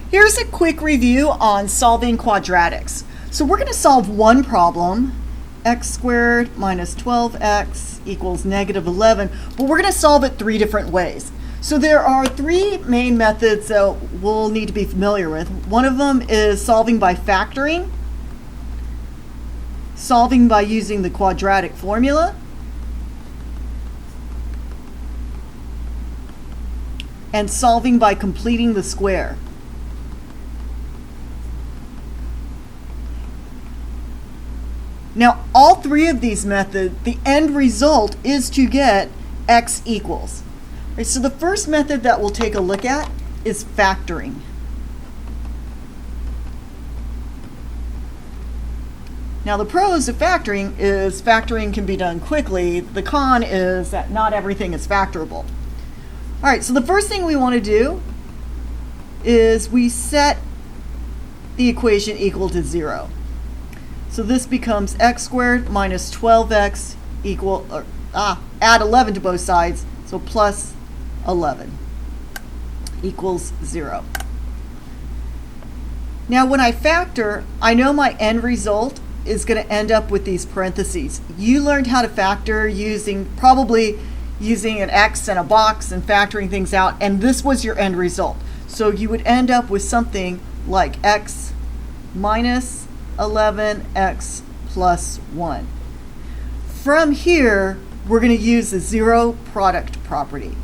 Here's a quick review on solving quadratics. So we're going to solve one problem, x squared minus 12x equals negative 11, but we're going to solve it three different ways. So there are three main methods that we'll need to be familiar with. One of them is solving by factoring, solving by using the quadratic formula, and solving by completing the square. Now, all three of these methods, the end result is to get x equals. Right, so the first method that we'll take a look at is factoring. Now, the pros of factoring is factoring can be done quickly. The con is that not everything is factorable. All right, so the first thing we want to do is we set the equation equal to 0. So this becomes x squared minus 12x equal, add 11 to both sides, so plus 11 equals 0. Now when I factor, I know my end result is going to end up with these parentheses. You learned how to factor probably using an x and a box and factoring things out, and this was your end result. So you would end up with something like x minus 11x plus 1. From here, we're going to use the zero product property.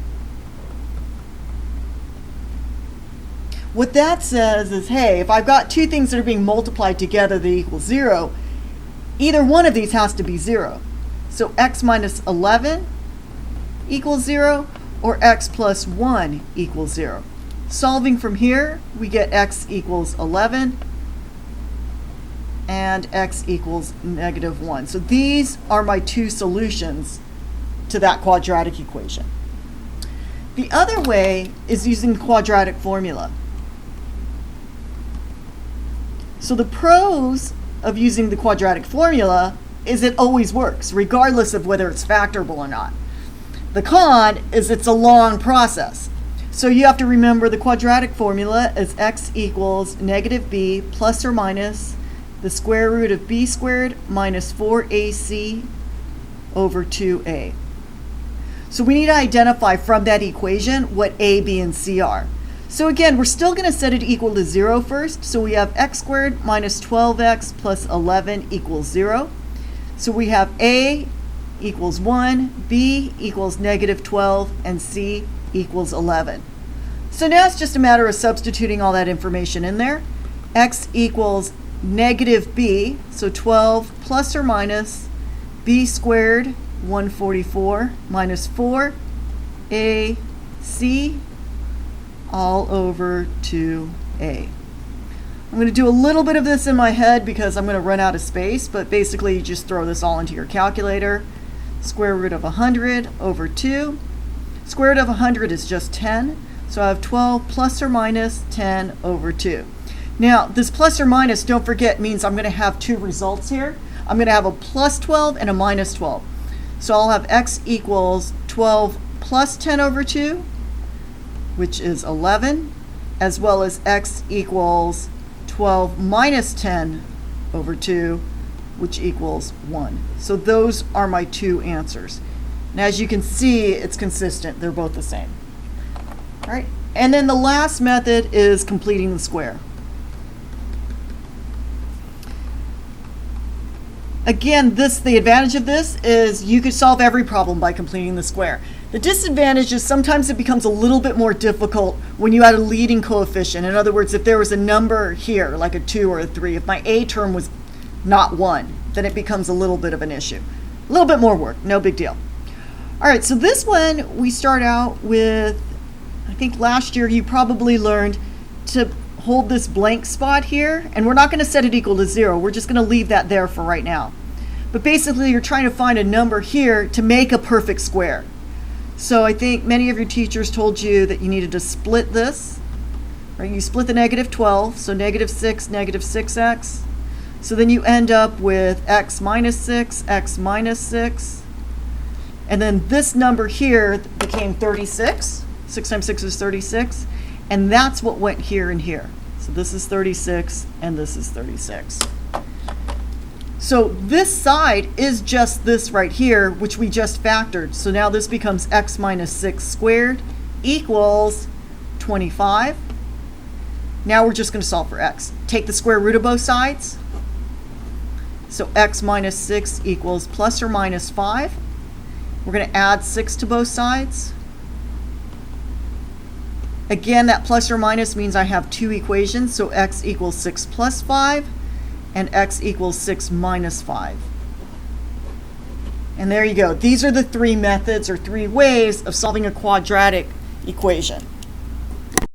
What that says is, hey, if I've got two things that are being multiplied together that equal 0, either one of these has to be 0. So x minus 11 equals 0, or x plus 1 equals 0. Solving from here, we get x equals 11, and x equals negative 1. So these are my two solutions to that quadratic equation. The other way is using the quadratic formula. So the pros of using the quadratic formula is it always works, regardless of whether it's factorable or not. The con is it's a long process. So you have to remember the quadratic formula is x equals negative b plus or minus the square root of b squared minus 4ac over 2a. So we need to identify from that equation what a, b, and c are. So again, we're still going to set it equal to 0 first. So we have x squared minus 12x plus 11 equals 0. So we have a equals 1, b equals negative 12, and c equals 11. So now it's just a matter of substituting all that information in there. X equals negative b, so 12 plus or minus b squared 144 minus 4 a c all over 2a. I'm going to do a little bit of this in my head because I'm going to run out of space, but basically you just throw this all into your calculator. Square root of 100 over 2. Square root of 100 is just 10, so I have 12 plus or minus 10 over 2. Now, this plus or minus, don't forget, means I'm going to have two results here. I'm going to have a plus 12 and a minus 12. So I'll have x equals 12 plus 10 over 2, which is 11, as well as x equals 12 minus 10 over 2, which equals 1. So those are my two answers. And as you can see, it's consistent. They're both the same. All right. And then the last method is completing the square. Again, the advantage of this is you could solve every problem by completing the square. The disadvantage is sometimes it becomes a little bit more difficult when you add a leading coefficient. In other words, if there was a number here, like a 2 or a 3, if my a term was not 1, then it becomes a little bit of an issue. A little bit more work, no big deal. All right, so this one we start out with, I think last year you probably learned to hold this blank spot here, and we're not going to set it equal to 0. We're just going to leave that there for right now. But basically you're trying to find a number here to make a perfect square. So I think many of your teachers told you that you needed to split this. Right? You split the negative 12, so negative 6, negative 6x. So then you end up with x minus 6, x minus 6. And then this number here became 36. 6 times 6 is 36. And that's what went here and here. So this is 36, and this is 36. So this side is just this right here, which we just factored. So now this becomes x minus 6 squared equals 25. Now we're just going to solve for x. Take the square root of both sides. So x minus 6 equals plus or minus 5. We're going to add 6 to both sides. Again, that plus or minus means I have two equations. So x equals 6 plus 5, and x equals 6 minus 5. And there you go. These are the three methods or three ways of solving a quadratic equation.